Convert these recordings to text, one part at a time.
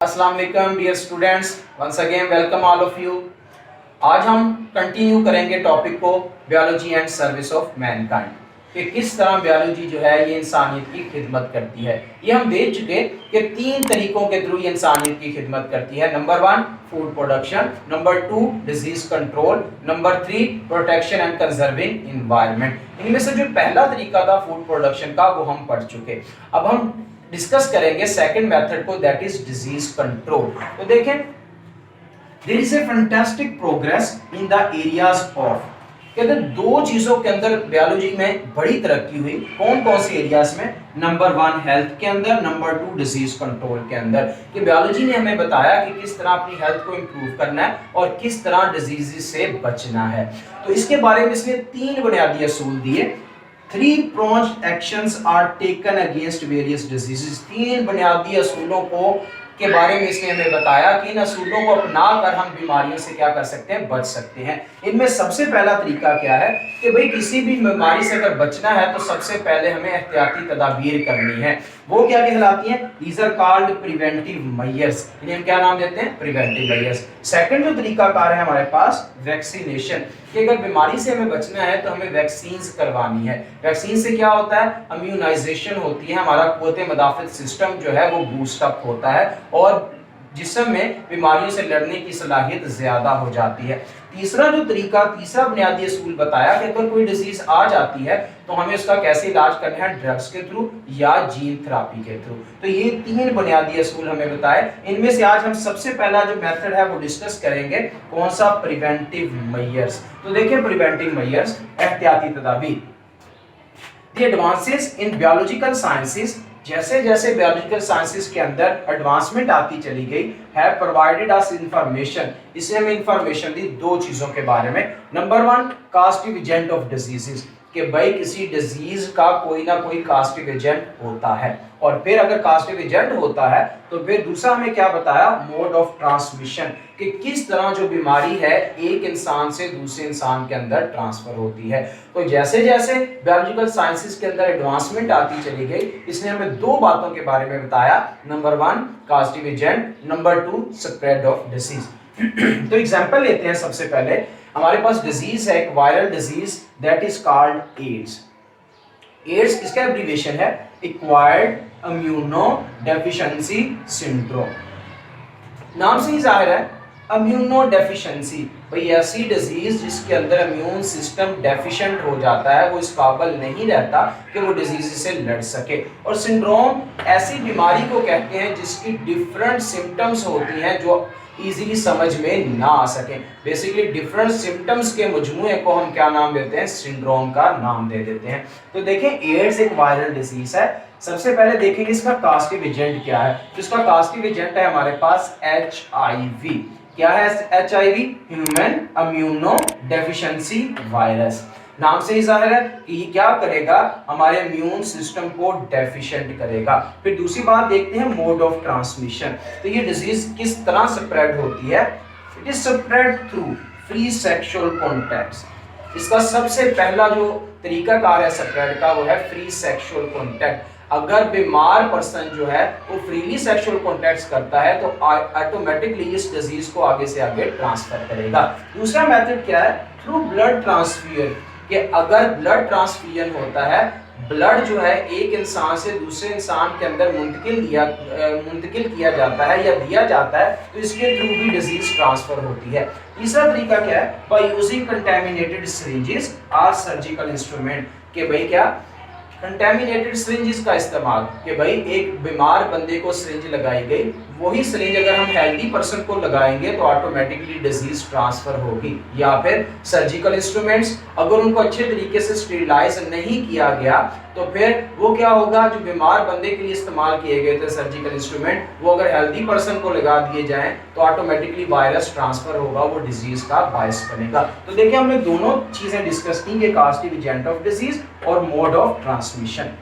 अस्सलाम वालेकुम dear students, once again welcome all of you. आज हम कंटिन्यू करेंगे टॉपिक को biology and service of mankind कि किस तरह बायोलॉजी जो है ये इंसानियत की खिदमत करती है। ये हम देख चुके कि 3 तरीकों के थ्रू ये इंसानियत की खिदमत करती है। Number 1 food production, number 2 disease control, number 3 protection and conserving environment. इनमें से जो पहला तरीका था फूड प्रोडक्शन का वो हम पढ़ चुके। अब हम डिस्कस करेंगे सेकंड मेथड को, दैट इज डिजीज कंट्रोल। तो देखें, there is a fantastic progress in the areas of, कहते हैं 2 चीजों के अंदर बायोलॉजी में बड़ी तरक्की हुई। कौन कौन से एरियाज में? नंबर 1 हेल्थ के अंदर, नंबर 2 डिजीज कंट्रोल के अंदर। कि बायोलॉजी ने हमें बताया कि किस तरह अपनी हेल्थ को इंप्रूव करना है और किस तरह डिजीज से बचना है। तो इसके बारे में इसने 3 बुनियादी असूल दिए। 3 pronged actions are taken against various diseases। 3 बुनियादी असूलों को के बारे में इसने हमें बताया कि इन असूलों को अपनाकर हम बीमारियों से क्या कर सकते हैं, बच सकते हैं। इनमें सबसे पहला तरीका क्या है कि भाई किसी भी बीमारी से अगर बचना है तो सबसे पहले हमें एहतियाती तदाबीर करनी है। वो क्या कहलाती हैं? These are called preventive measures। इन्हें हम क्या नाम देते हैं? Preventive measures. सेकंड जो तरीकाकार है हमारे पास वैक्सीनेशन, कि अगर बीमारी से हमें बचना है तो हमें वैक्सीन्स करवानी है। वैक्सीन से क्या होता है? इम्यूनाइजेशन होती है, हमारा कुव्वत मदाफित सिस्टम जो है वो बूस्ट अप होता है और जिस्म में बीमारियों से लड़ने की सलाहियत ज्यादा हो जाती है। तीसरा बुनियादी असूल बताया कि अगर कोई डिजीज आ जाती है तो हमें उसका कैसे इलाज करना है, ड्रग्स के थ्रू या जीन थेरेपी के थ्रू। तो ये 3 बुनियादी असूल हमें बताए। इनमें से आज हम सबसे पहला जो मेथड है वो डिस्कस करेंगे। कौन सा? Preventive measures. तो देखिए, प्रिवेंटिव मेजर्स एहतियाती तदाबीर। The advances in biological sciences, जैसे जैसे बायोलॉजिकल साइंसेस के अंदर एडवांसमेंट आती चली गई, है प्रोवाइडेड अस इंफॉर्मेशन। इससे हमें इंफॉर्मेशन दी 2 चीजों के बारे में। Number 1 causative agent of diseases, कि भाई किसी डिजीज का कोई ना कोई कास्टिव एजेंट होता है, और फिर अगर कास्टिव एजेंट होता है तो फिर दूसरा हमें क्या बताया? मोड ऑफ ट्रांसमिशन, कि किस तरह जो बीमारी है एक इंसान से दूसरे इंसान के अंदर ट्रांसफर होती है। तो जैसे जैसे बायोलॉजिकल साइंसेस के अंदर एडवांसमेंट आती चली गई, इसने हमें 2 बातों के बारे में बताया। नंबर 1 causative agent, number 2 spread of disease. तो एग्जांपल लेते हैं। सबसे पहले हमारे पास डिजीज है, एक viral disease, that is called AIDS. AIDS इसका एब्रीविएशन है एक्वायर्ड इम्यूनो डेफिशिएंसी सिंड्रोम। नाम से ही जाहिर है इम्यूनो डेफिशिएंसी, भाई ऐसी डिजीज जिसके अंदर इम्यून सिस्टम डेफिशिएंट हो जाता है, वो इस काबिल नहीं रहता कि वो डिजीज से लड़ सके। और सिंड्रोम ऐसी बीमारी को कहते हैं जिसकी डिफरेंट सिम्टम्स होती हैं जो इजीली समझ में ना आ सके। बेसिकली डिफरेंट सिम्टम्स के मजमूए को हम क्या नाम देते हैं? सिंड्रोम का नाम दे देते हैं। तो देखें, एड्स एक वायरल डिजीज है। सबसे पहले देखेंगे इसका कास्टिव एजेंट क्या है। तो इसका कास्टिव एजेंट है हमारे पास HIV। क्या है HIV? Human immuno deficiency virus. नाम से ही जाहिर है कि ये क्या करेगा? हमारे इम्यून सिस्टम को डेफिशिएंट करेगा। फिर दूसरी बात देखते हैं मोड ऑफ ट्रांसमिशन। तो ये डिजीज किस तरह स्प्रेड होती है? It is spread through free sexual contacts. इसका सबसे पहला जो तरीकाकार है स्प्रेड का वो है फ्री सेक्सुअल कॉन्टैक्ट। अगर बीमार पर्सन जो है वो फ्रीली सेक्सुअल कॉन्टैक्ट्स करता है तो ऑटोमेटिकली इस डिजीज को आगे से आगे ट्रांसफर करेगा। दूसरा मेथड क्या है? थ्रू ब्लड ट्रांसफ्यूजन, कि अगर ब्लड ट्रांसफ्यूजन होता है, ब्लड जो है एक इंसान से दूसरे इंसान के अंदर मुंतकिल किया जाता है या दिया जाता है, तो इसके थ्रू भी डिजीज ट्रांसफर होती है। तीसरा तरीका क्या है? बाय यूजिंग कंटेमिनेटेड सिरिंजेस और सर्जिकल इंस्ट्रूमेंट, कि भाई क्या कंटेमिनेटेड सिरिंजेस का इस्तेमाल, कि भाई एक बीमार बंदे को सिरिंज लगाई गई, वही सिरिंज अगर हम हेल्दी पर्सन को लगाएंगे तो ऑटोमेटिकली डिजीज ट्रांसफर होगी। या फिर सर्जिकल इंस्ट्रूमेंट्स, अगर उनको अच्छे तरीके से स्टेरिलाइज नहीं किया गया तो फिर वो क्या होगा? जो बीमार बंदे के लिए इस्तेमाल किए गए थे सर्जिकल इंस्ट्रूमेंट, वो अगर हेल्दी पर्सन को लगा दिए जाएं तो ऑटोमेटिकली वायरस ट्रांसफर होगा, वो डिजीज का बायस बनेगा। तो देखिए, हमने दोनों चीजें डिस्कस की, कास्टिव एजेंट ऑफ डिजीज और मोड ऑफ ट्रांसमिशन।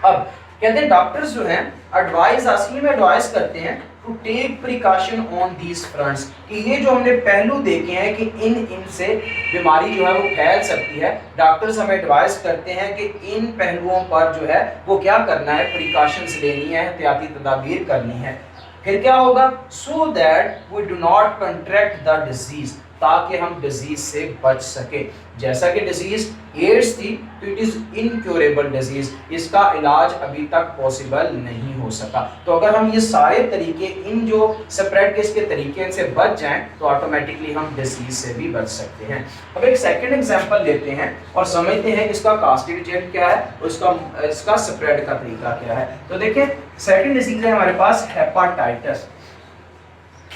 अब कहते हैं डॉक्टर्स जो हैं एडवाइस करते हैं to take precaution on these fronts, कि ये जो हमने पहलू देखे हैं कि इनसे बीमारी जो है वो फैल सकती है, डॉक्टर्स हमें एडवाइस करते हैं कि इन पहलुओं पर जो है वो क्या करना है? प्रिकॉशंस लेनी है, एहतियाती तदाबीर करनी है। फिर क्या होगा, so that we do not contract the disease, ताकि हम डिजीज से बच सके। जैसा कि डिजीज एड्स थी तो इट इज इनक्योरेबल डिजीज, इसका इलाज अभी तक पॉसिबल नहीं हो सका। तो अगर हम ये सारे तरीके, इन जो स्प्रेड के इसके तरीके से बच जाएं तो ऑटोमेटिकली हम डिजीज से भी बच सकते हैं। अब एक सेकंड एग्जांपल लेते हैं और समझते हैं कि इसका कास्टिक एजेंट क्या है और इसका स्प्रेड का तरीका क्या है। तो देखिए सेकंड डिजीज है हमारे पास hepatitis.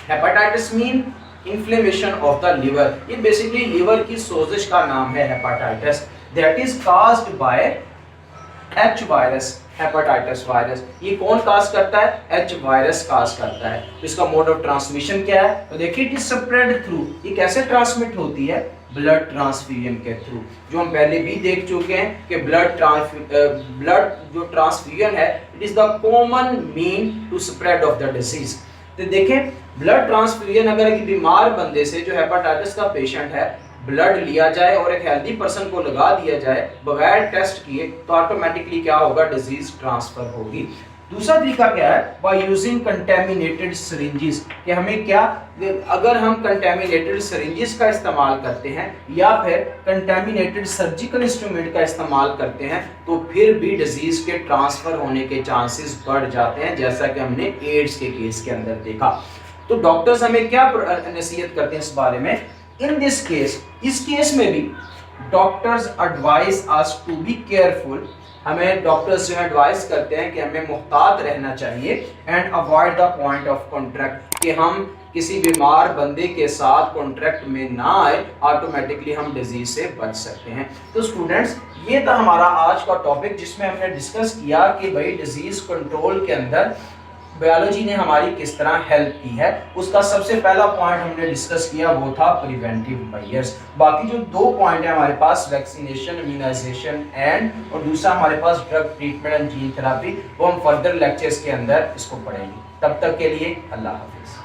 Hepatitis mean inflammation of the liver, ये बेसिकली लिवर की सोजिश का नाम है hepatitis, that is caused by H virus, hepatitis virus. ये कौन काज करता है, एच वायरस काज करता है। इसका मोड ऑफ ट्रांसमिशन क्या है, तो देखिए इट इज स्प्रेड थ्रू, ये कैसे ट्रांसमिट होती है, ब्लड ट्रांसफ्यूजन के थ्रू, जो हम पहले भी देख चुके हैं कि ब्लड जो ट्रांसफ्यूजन है it is the common mean to spread of the disease. तो देखें ब्लड ट्रांसफ्यूजन, अगर एक बीमार बंदे से जो हेपाटाइटिस का पेशेंट है ब्लड लिया जाए और एक हेल्दी पर्सन को लगा दिया जाए बगैर टेस्ट किए, तो ऑटोमेटिकली क्या होगा, डिजीज ट्रांसफर होगी। दूसरा तरीका क्या है, बाय यूजिंग कंटेमिनेटेड सिरिंजेस, कि हमें क्या, अगर हम कंटेमिनेटेड सिरिंजेस का इस्तेमाल करते हैं या फिर कंटेमिनेटेड सर्जिकल इंस्ट्रूमेंट का इस्तेमाल करते हैं तो फिर भी डिजीज के ट्रांसफर होने के चांसेस बढ़ जाते हैं, जैसा कि हमने एड्स के केस के अंदर देखा। तो डॉक्टर्स हमें क्या नसीहत करते हैं इस बारे में, इन दिस केस, इस केस में भी doctors advise us to be careful, हमें डॉक्टर्स जो एडवाइस करते हैं कि हमें मुहतात रहना चाहिए and avoid the point of contract, कि हम किसी बीमार बंदे के साथ कॉन्ट्रैक्ट में ना आए, ऑटोमेटिकली हम डिजीज से बच सकते हैं। तो स्टूडेंट्स ये था हमारा आज का टॉपिक, जिसमें हमने डिस्कस किया कि भाई डिजीज कंट्रोल के अंदर बायोलॉजी ने हमारी किस तरह हेल्प की है। उसका सबसे पहला पॉइंट हमने डिस्कस किया वो था प्रिवेंटिव मेजर्स। बाकी जो दो पॉइंट है हमारे पास, वैक्सीनेशन, इम्यूनाइजेशन एंड, और दूसरा हमारे पास drug treatment and gene therapy, वो हम फर्दर लेक्चर्स के अंदर इसको पढ़ेंगे। तब तक के लिए अल्लाह हाफिज।